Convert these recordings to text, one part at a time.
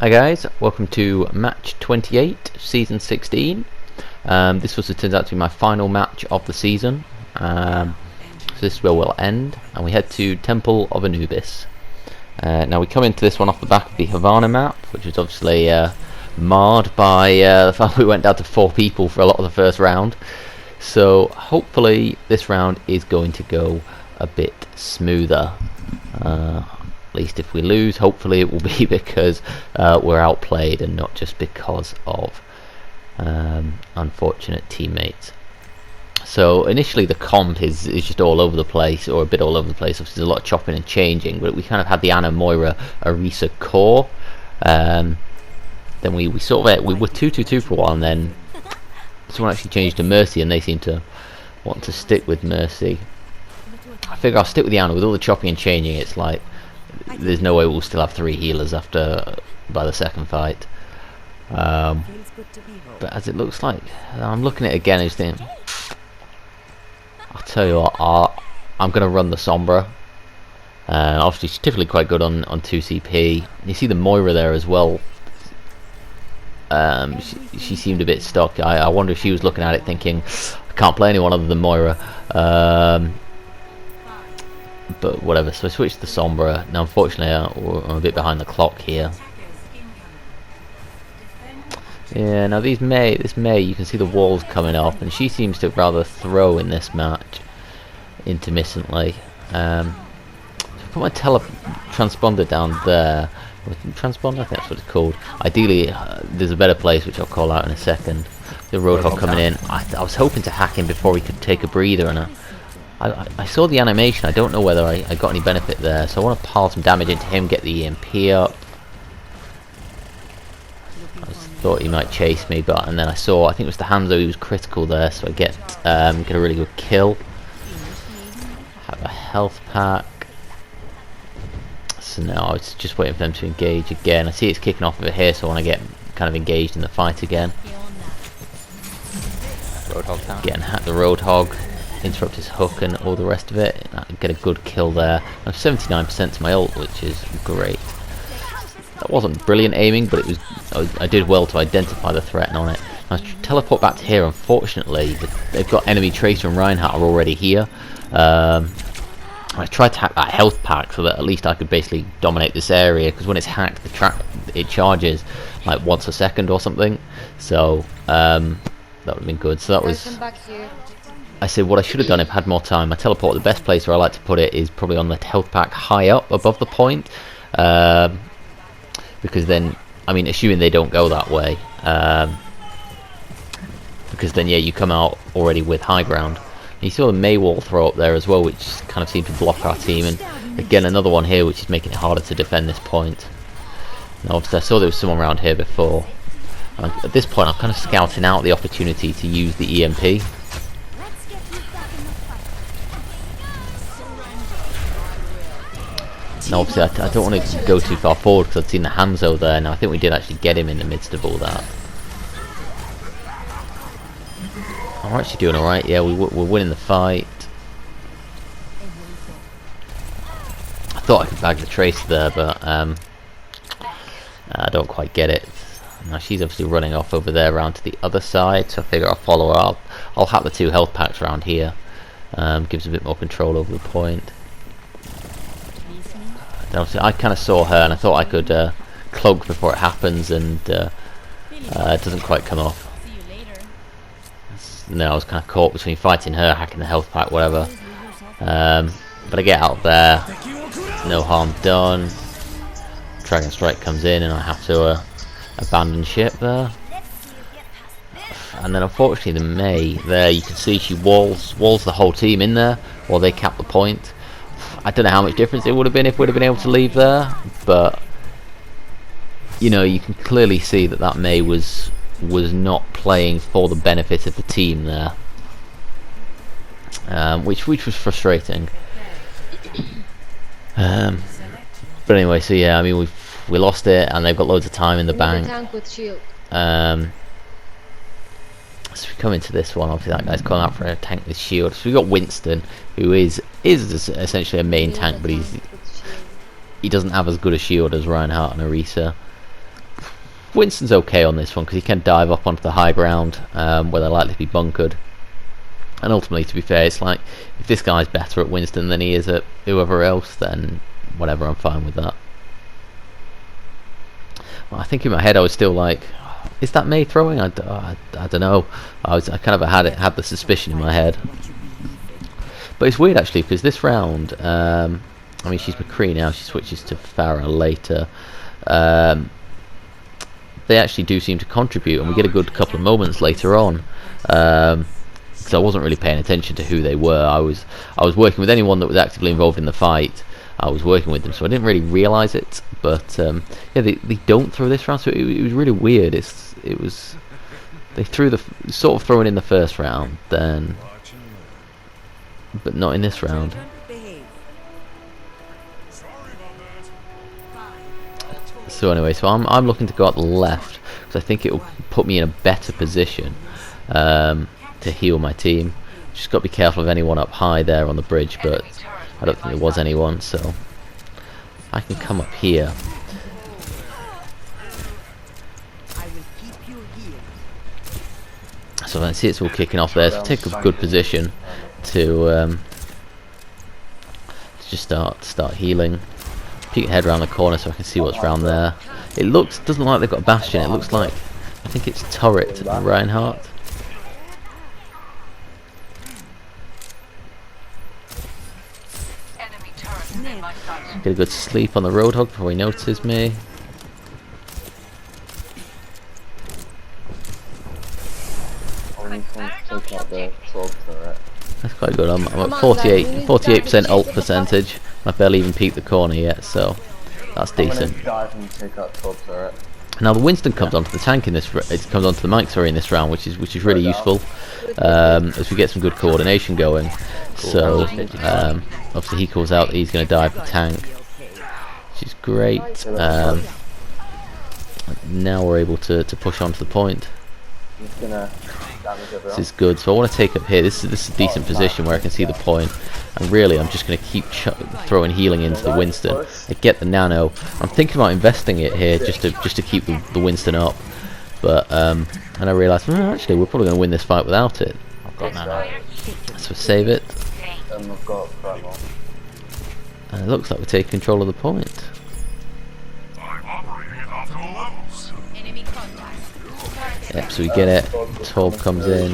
Hi guys, welcome to match 28, season 16. This was, it turns out to be my final match of the season. So this is where we'll end, and we head to Temple of Anubis. Now we come into this one off the back of the Havana map, which was obviously marred by the fact we went down to 4 people for a lot of the first round. So hopefully this round is going to go a bit smoother. At least if we lose, hopefully it will be because we're outplayed and not just because of unfortunate teammates. So initially the comp is just all over the place, or a bit all over the place. Obviously there's a lot of chopping and changing, but we kind of had the Anna, Moira, Orisa core. Then we were 2-2-2 for a while, and then someone actually changed to Mercy, and they seem to want to stick with Mercy. I figure I'll stick with the Anna. With all the chopping and changing, it's like there's no way we'll still have 3 healers by the second fight. But as it looks like, I'm looking at it again and just thinking, I'll tell you what, I'm going to run the Sombra. Obviously she's typically quite good on 2CP. You see the Moira there as well. She seemed a bit stuck. I wonder if she was looking at it thinking, I can't play anyone other than Moira. But whatever, so I switched to Sombra. Now unfortunately I'm a bit behind the clock here. Yeah, now this May, you can see the walls coming up, and she seems to rather throw in this match intermittently. So put my transponder down there. Transponder, I think that's what it's called. Ideally, there's a better place which I'll call out in a second. The Roadhog coming in. I was hoping to hack him before he could take a breather, and I saw the animation. I don't know whether I got any benefit there, so I want to pile some damage into him, get the EMP up. I thought he might chase me, and then I saw, I think it was the Hanzo, he was critical there, so I get a really good kill. Have a health pack. So now it's just waiting for them to engage again. I see it's kicking off over here, so I want to get kind of engaged in the fight again. Roadhog Getting hacked the Roadhog. Interrupt his hook and all the rest of it. Get a good kill there. I'm 79% to my ult, which is great. That wasn't brilliant aiming, but it was. I did well to identify the threat on it. I teleport back to here. Unfortunately, they've got enemy Tracer and Reinhardt are already here. I tried to hack that health pack so that at least I could basically dominate this area, because when it's hacked, it charges like once a second or something. So that would have been good. So that was. I said what I should have done if I had more time. I teleport, the best place where I like to put it is probably on the health pack high up above the point, because then, I mean, assuming they don't go that way, because then yeah, you come out already with high ground. And you saw the May wall throw up there as well, which kind of seemed to block our team, and again another one here which is making it harder to defend this point. Now obviously I saw there was someone around here before, and at this point I'm kind of scouting out the opportunity to use the EMP. Now obviously I don't want to go too far forward because I've seen the Hanzo there. Now I think we did actually get him in the midst of all that. We're actually doing alright, yeah, we're winning the fight. I thought I could bag the Tracer there, but I don't quite get it. Now she's obviously running off over there around to the other side, so I figure I'll follow her. I'll hack the 2 health packs around here. Gives a bit more control over the point. Obviously I kind of saw her and I thought I could cloak before it happens, and it doesn't quite come off. No, I was kind of caught between fighting her, hacking the health pack, whatever. But I get out there, no harm done. Dragon Strike comes in and I have to abandon ship there. And then unfortunately the May there, you can see she walls the whole team in there while they cap the point. I don't know how much difference it would have been if we'd have been able to leave there, but you know, you can clearly see that May was not playing for the benefit of the team there, which was frustrating. But anyway, so yeah, I mean we lost it, and they've got loads of time in the bank. So we come into this one, obviously that guy's calling out for a tank with shield. So we got Winston, who is essentially a main tank, but he doesn't have as good a shield as Reinhardt and Orisa. Winston's okay on this one because he can dive up onto the high ground where they're likely to be bunkered. And ultimately, to be fair, it's like if this guy's better at Winston than he is at whoever else, then whatever, I'm fine with that. Well, I think in my head I was still like, is that May throwing? I don't know. I kind of had the suspicion in my head. But it's weird actually because this round, I mean she's McCree now. She switches to Farah later. They actually do seem to contribute, and we get a good couple of moments later on. Because I wasn't really paying attention to who they were. I was working with anyone that was actively involved in the fight. I was working with them, so I didn't really realise it. But yeah, they don't throw this round, so it was really weird. It was they threw the sort of throwing in the first round, then, but not in this round. So anyway, so I'm looking to go out the left because I think it will put me in a better position to heal my team. Just got to be careful of anyone up high there on the bridge, but I don't think there was anyone, so I can come up here. So I see it's all kicking off there, so take a good position to just start healing. Peek your head around the corner so I can see what's around there. It doesn't look like they've got a bastion. It looks like, I think it's turret Reinhardt. Get a good sleep on the Roadhog before he notices me. That's quite good. I'm at 48% ult percentage. I've barely even peeked the corner yet, so that's decent. Now the Winston comes onto the tank in this. It comes onto the Mike, sorry, in this round, which is really useful as we get some good coordination going. So obviously he calls out that he's going to dive the tank, which is great. Now we're able to push on to the point. This is good. So I want to take up here. This is a decent position where I can see the point, and really I'm just going to keep throwing healing into the Winston. I get the nano. I'm thinking about investing it here just to keep the Winston up, but and I realised actually we're probably going to win this fight without it. I've got nano, so save it. And it looks like we take control of the point. Yep, so we get it. Torb comes in.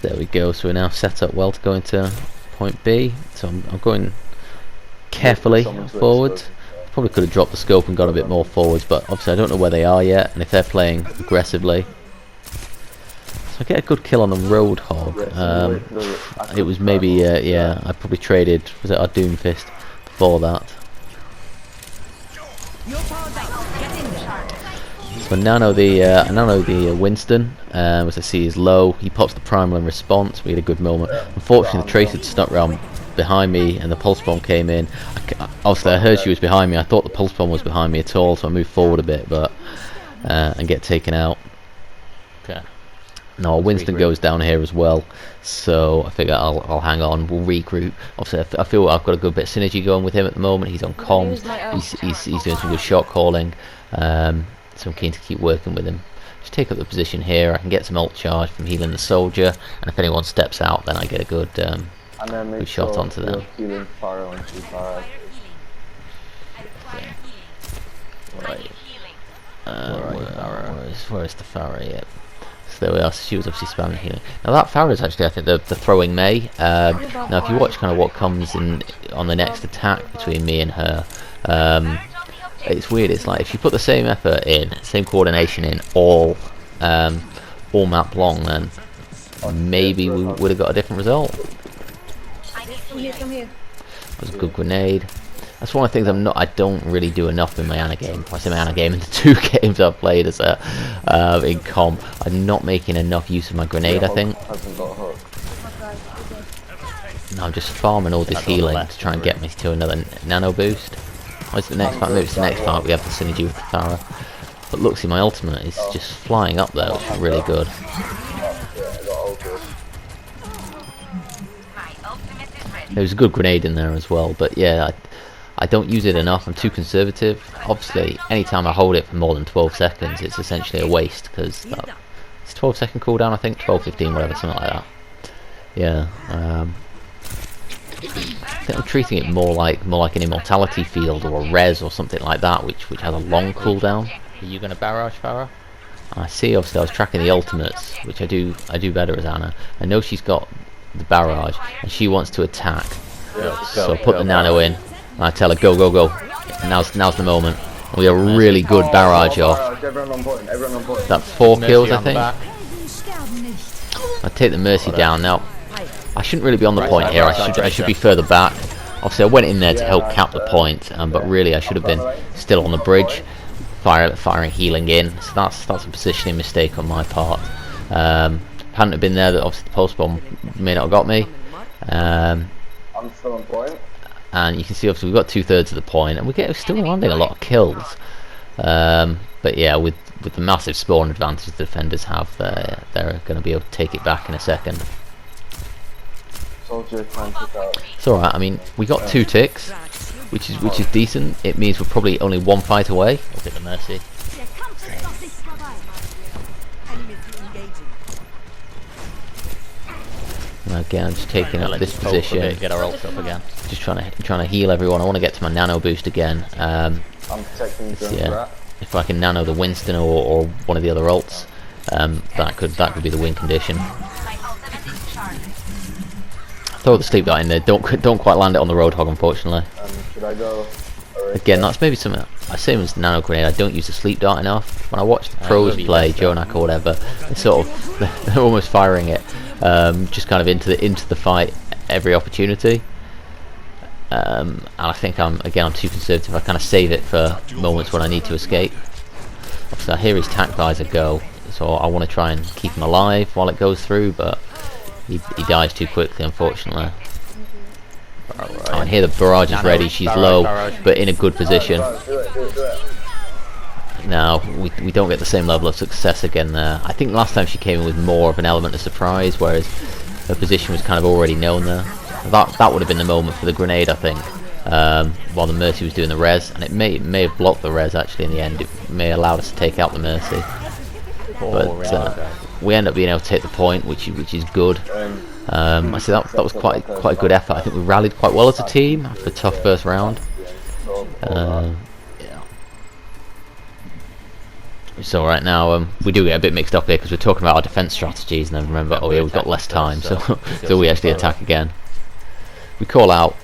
There we go. So we're now set up well to go into point B. So I'm going carefully forward. Probably could have dropped the scope and gone a bit more forwards, but obviously I don't know where they are yet, and if they're playing aggressively. So I get a good kill on the Roadhog. It was maybe yeah, I probably traded, was it our Doomfist for that. So nano the Winston, as I see is low. He pops the primal in response. We had a good moment. Unfortunately the Tracer had snuck round behind me and the pulse bomb came in. Obviously I heard she was behind me. I thought the pulse bomb was behind me at all, so I moved forward a bit, but and get taken out. Okay. No, Winston goes down here as well, so I figure I'll hang on. We'll regroup. Obviously, I feel I've got a good bit of synergy going with him at the moment. He's on comms. He's doing some good shot calling, so I'm keen to keep working with him. Just take up the position here. I can get some ult charge from healing the soldier, and if anyone steps out, then I get a good good shot onto them. Right. Where's the Farah? Yep. So there we are. So she was obviously spamming healing. Now that Farah is actually, I think, the throwing May. Now if you watch kind of what comes in on the next attack between me and her, it's weird. It's like if you put the same effort in, same coordination in all map long, then maybe we would have got a different result. That was a good grenade. That's one of the things I don't really do enough in my Ana game. I say my Ana game in the 2 games I've played as in comp. I'm not making enough use of my grenade, I think. No, I'm just farming all this healing to try and get me to another nano boost. What's the next part? Maybe it's the next part we have the synergy with the Farah. But look, see, my ultimate is just flying up there, which is really good. There was a good grenade in there as well, but yeah, I don't use it enough. I'm too conservative. Obviously, anytime I hold it for more than 12 seconds, it's essentially a waste, because it's 12-second cooldown, I think, 12, 15, whatever, something like that. Yeah. I think I'm treating it more like an immortality field or a res or something like that, which has a long cooldown. Are you going to barrage, Farah? I see. Obviously, I was tracking the ultimates, which I do better as Anna. I know she's got the barrage and she wants to attack. So I put the nano in and I tell her go go go. And now's the moment. And we have a really good barrage off. That's 4 kills, I think. I take the Mercy down now. I shouldn't really be on the point here. I should be further back. Obviously, I went in there to help cap the point, but really I should have been still on the bridge, firing healing in. So that's a positioning mistake on my part. Hadn't have been there, that obviously the pulse bomb may not have got me. I'm still on point. And you can see obviously we've got 2/3 of the point, and we're still landing a lot of kills. But yeah, with the massive spawn advantage the defenders have, they're going to be able to take it back in a second. It's alright. I mean, we got 2 ticks, which is decent. It means we're probably only 1 fight away. Look at the Mercy. And again, I'm just taking up this position. Get our ult up again. Just trying to heal everyone. I want to get to my nano boost again. I'm protecting the if I can nano the Winston or one of the other ults, that could be the win condition. Throw the sleep dart in there. Don't quite land it on the Roadhog, unfortunately. Should I go? Again, that's maybe something. I say with nano grenade, I don't use the sleep dart enough. When I watch the pros play, Jonak or whatever, they're almost firing it, just kind of into the fight every opportunity. And I think I'm too conservative. I kind of save it for moments when I need to escape. Obviously, I hear his tac visor go, so I want to try and keep him alive while it goes through, but he dies too quickly, unfortunately. Oh, and here the barrage is ready. She's low, but in a good position. Now we don't get the same level of success again there. I think last time she came in with more of an element of surprise, whereas her position was kind of already known there. That would have been the moment for the grenade, I think. While the Mercy was doing the res, and it may have blocked the res actually in the end. It may have allowed us to take out the Mercy, but we end up being able to take the point, which is good. I see that was quite a good effort. I think we rallied quite well as a team after a tough first round. So right now we do get a bit mixed up here because we're talking about our defense strategies, and then remember, oh yeah, we've got less time, so we actually attack again. We call out,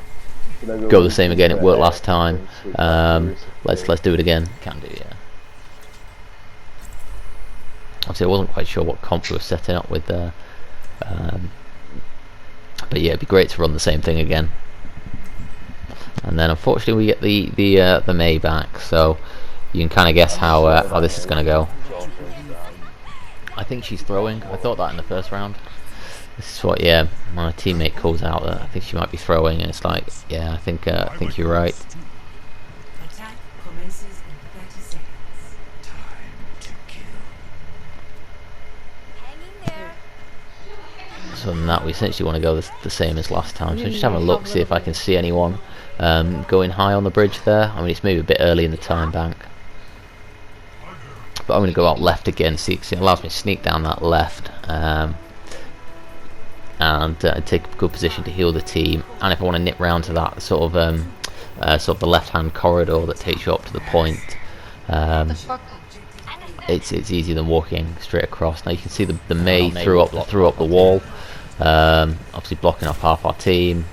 go the same again. It worked last time. Let's do it again. Can do, yeah. Obviously, I wasn't quite sure what comp we were setting up with there. But yeah, it'd be great to run the same thing again. And then unfortunately we get the May back, so you can kind of guess how this is going to go. I think she's throwing. I thought that in the first round. This is what my teammate calls out that I think she might be throwing, and it's like, yeah, I think you're right. So than that, we essentially want to go the same as last time. So just have a look, see if I can see anyone going high on the bridge there. I mean, it's maybe a bit early in the time bank, but I'm going to go out left again. See, it allows me to sneak down that left and take a good position to heal the team. And if I want to nip round to that sort of the left-hand corridor that takes you up to the point, it's easier than walking straight across. Now you can see the May threw up the wall. Obviously blocking off half our team.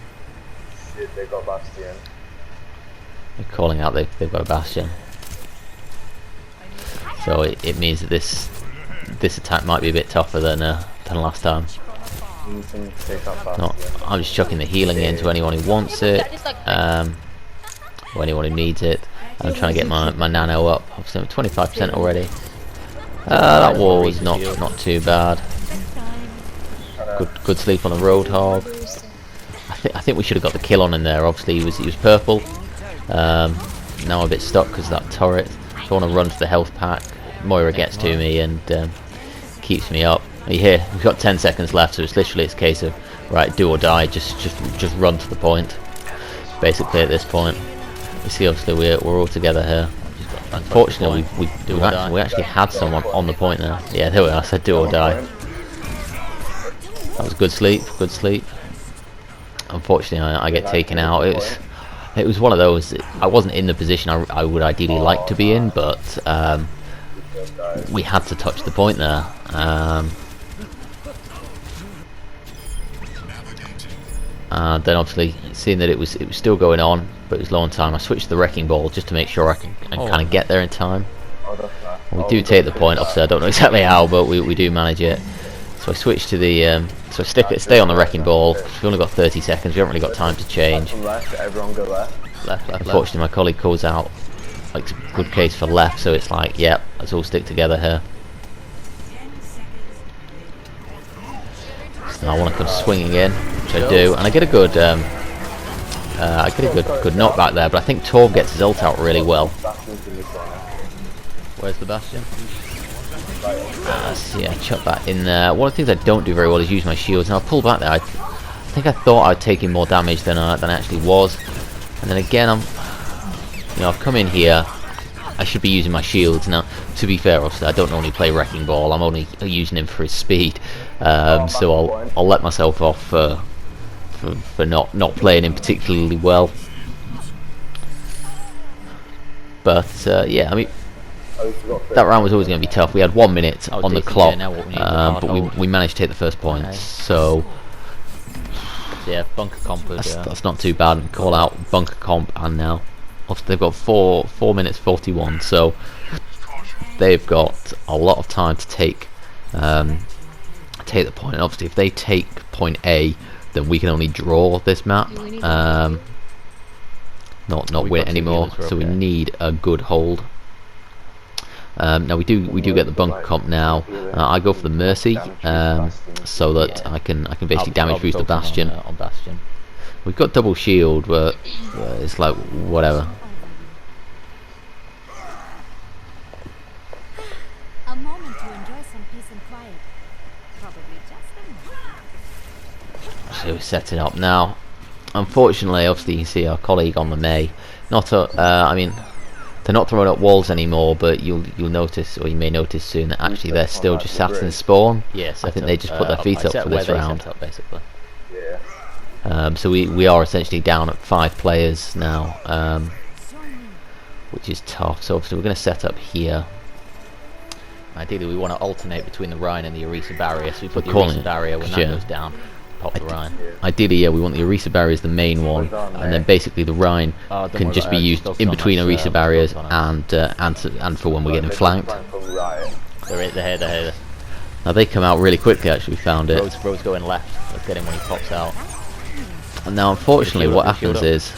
They got Bastion. They're calling out they've got a Bastion. So it means that this attack might be a bit tougher than last time. No, I'm just chucking the healing in to anyone who wants it, or anyone who needs it. I'm trying to get my nano up. Obviously I'm 25% already. That wall was not too bad. Good sleep on a Roadhog. I think we should have got the kill on him there. Obviously he was purple. Now I'm a bit stuck because of that turret. So I want to run for the health pack. Moira gets to me and keeps me up. You hear we've got 10 seconds left, so it's literally a case of right, do or die. Just run to the point. Basically, at this point, you see, obviously we're all together here. Unfortunately, we actually had someone on the point there. Yeah, there we are. I said do or die. That was good sleep. Good sleep. Unfortunately, I get taken out. It was one of those. I wasn't in the position I would ideally like to be in, but we had to touch the point there. Then obviously, seeing that it was still going on, but it was low on time, I switched to the wrecking ball just to make sure I can kind of get there in time. We do take the point. Obviously, I don't know exactly how, but we do manage it. So I switched to the so I stay on the wrecking ball. We've only got 30 seconds. We haven't really got time to change. Everyone go left. Unfortunately, my colleague calls out like a good case for left, so it's like, yep, let's all stick together here. So I want to come swinging in, which I do, and I get a good good knockback there. But I think Torb gets his ult out really well. Where's the Bastion? So yeah, chuck that in there. One of the things I don't do very well is use my shields, and I'll pull back there. I think I thought I'd taken more damage than I actually was, and then again I've come in here. I should be using my shields now. To be fair, obviously I don't normally play wrecking ball. I'm only using him for his speed, so I'll let myself off for not playing him particularly well. But yeah, I mean, that round was always going to be tough. We had 1 minute on the clock, but we managed to hit the first point. Okay. So yeah, bunker comp. That's not too bad. Call out bunker comp, and now obviously they've got 4 minutes 41. So they've got a lot of time to take the point. And obviously, if they take point A, then we can only draw this map, not win it anymore. So we need a good hold. Now we do get the bunker comp now. I go for the Mercy, so that I can basically damage boost the Bastion. On Bastion. We've got double shield, but it's like whatever. A moment to enjoy some peace and quiet. Probably just So we're setting up now. Unfortunately, obviously you can see our colleague on the May. I mean, they're not throwing up walls anymore, but you'll notice, or you may notice soon, that actually they're still just sat in spawn. Yes, I think they just put their feet up for this round. Basically. Yeah. So we are essentially down at 5 players now, which is tough. So obviously we're going to set up here. Ideally, we want to alternate between the Rhine and the Orisa barrier. So we put the Orisa barrier when that goes down. Pop the Rhine. Ideally, yeah, we want the Orisa barrier as the main one, and then basically the Rhine can just be used in between Orisa barriers and for when we're getting flanked. They're here. Now they come out really quickly. Actually, we found it. Road's going left. Let's get him when he pops out. And now, unfortunately, what happens is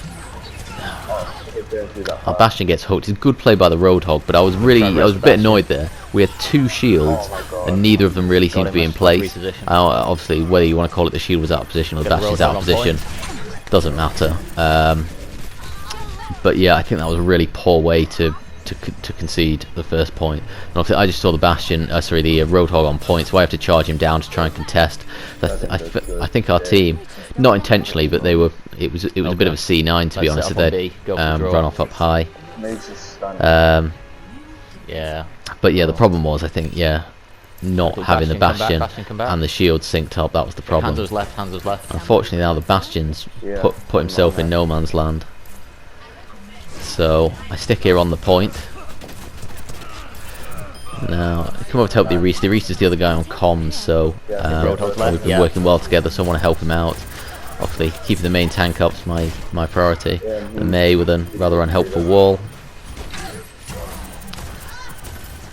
our Bastion gets hooked. It's a good play by the Roadhog, but I was a bit annoyed there. We had 2 shields, and neither of them really seemed to be in place. Obviously, whether you want to call it the shield was out of position or the Bastion's out of position, doesn't matter. But yeah, I think that was a really poor way to concede the first point. And obviously, I just saw the Bastion, the Roadhog on point, so I have to charge him down to try and contest. I think our team, not intentionally, but it was a bit of a C9 to be honest. They'd run off up high. Yeah. But yeah, the problem was, I think, not having the Bastion and the shield synced up. That was the problem. Hands was left. Unfortunately, now the Bastion's put himself in no man's land. So I stick here on the point. Now I come over to help the Orisa. The Orisa's the other guy on comms, so we've been working well together. So I want to help him out. Obviously, keeping the main tank up's my priority. The May with a rather unhelpful wall.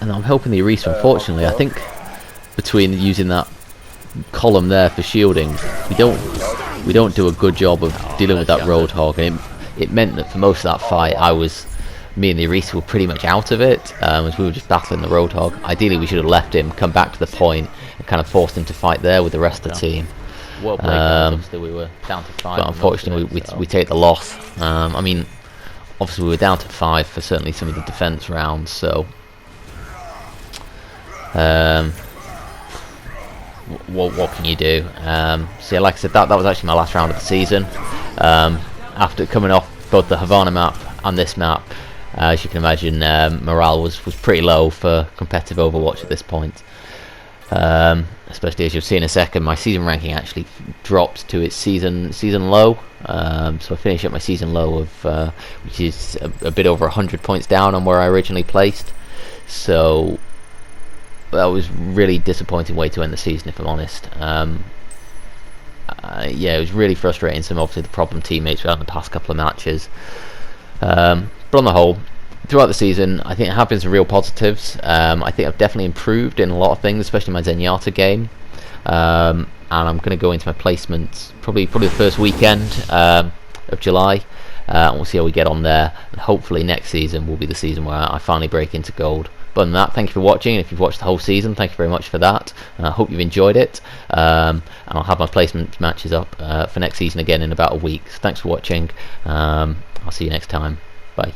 And I'm helping the Orisa. Unfortunately, I think between using that column there for shielding, we don't do a good job of dealing with that Roadhog. And it meant that for most of that fight, me and the Orisa were pretty much out of it, as we were just battling the Roadhog. Ideally, we should have left him, come back to the point, and kind of forced him to fight there with the rest of the team. Obviously, we were down to 5. But unfortunately, we take the loss. I mean, obviously, we were down to 5 for certainly some of the defense rounds, so. what can you do? So yeah, like I said, that was actually my last round of the season. After coming off both the Havana map and this map, as you can imagine, morale was pretty low for competitive Overwatch at this point. Especially as you'll see in a second, my season ranking actually dropped to its season low. So I finished at my season low of which is a bit over 100 points down on where I originally placed. So that was really disappointing way to end the season, if I'm honest. Yeah, it was really frustrating. Some obviously the problem teammates we had in the past couple of matches. But on the whole, throughout the season, I think there have been some real positives. I think I've definitely improved in a lot of things, especially my Zenyatta game. And I'm going to go into my placements probably the first weekend of July. And we'll see how we get on there. And hopefully next season will be the season where I finally break into gold. But other than that, thank you for watching. And if you've watched the whole season, thank you very much for that. I hope you've enjoyed it. And I'll have my placement matches up for next season again in about a week. So thanks for watching. I'll see you next time. Bye.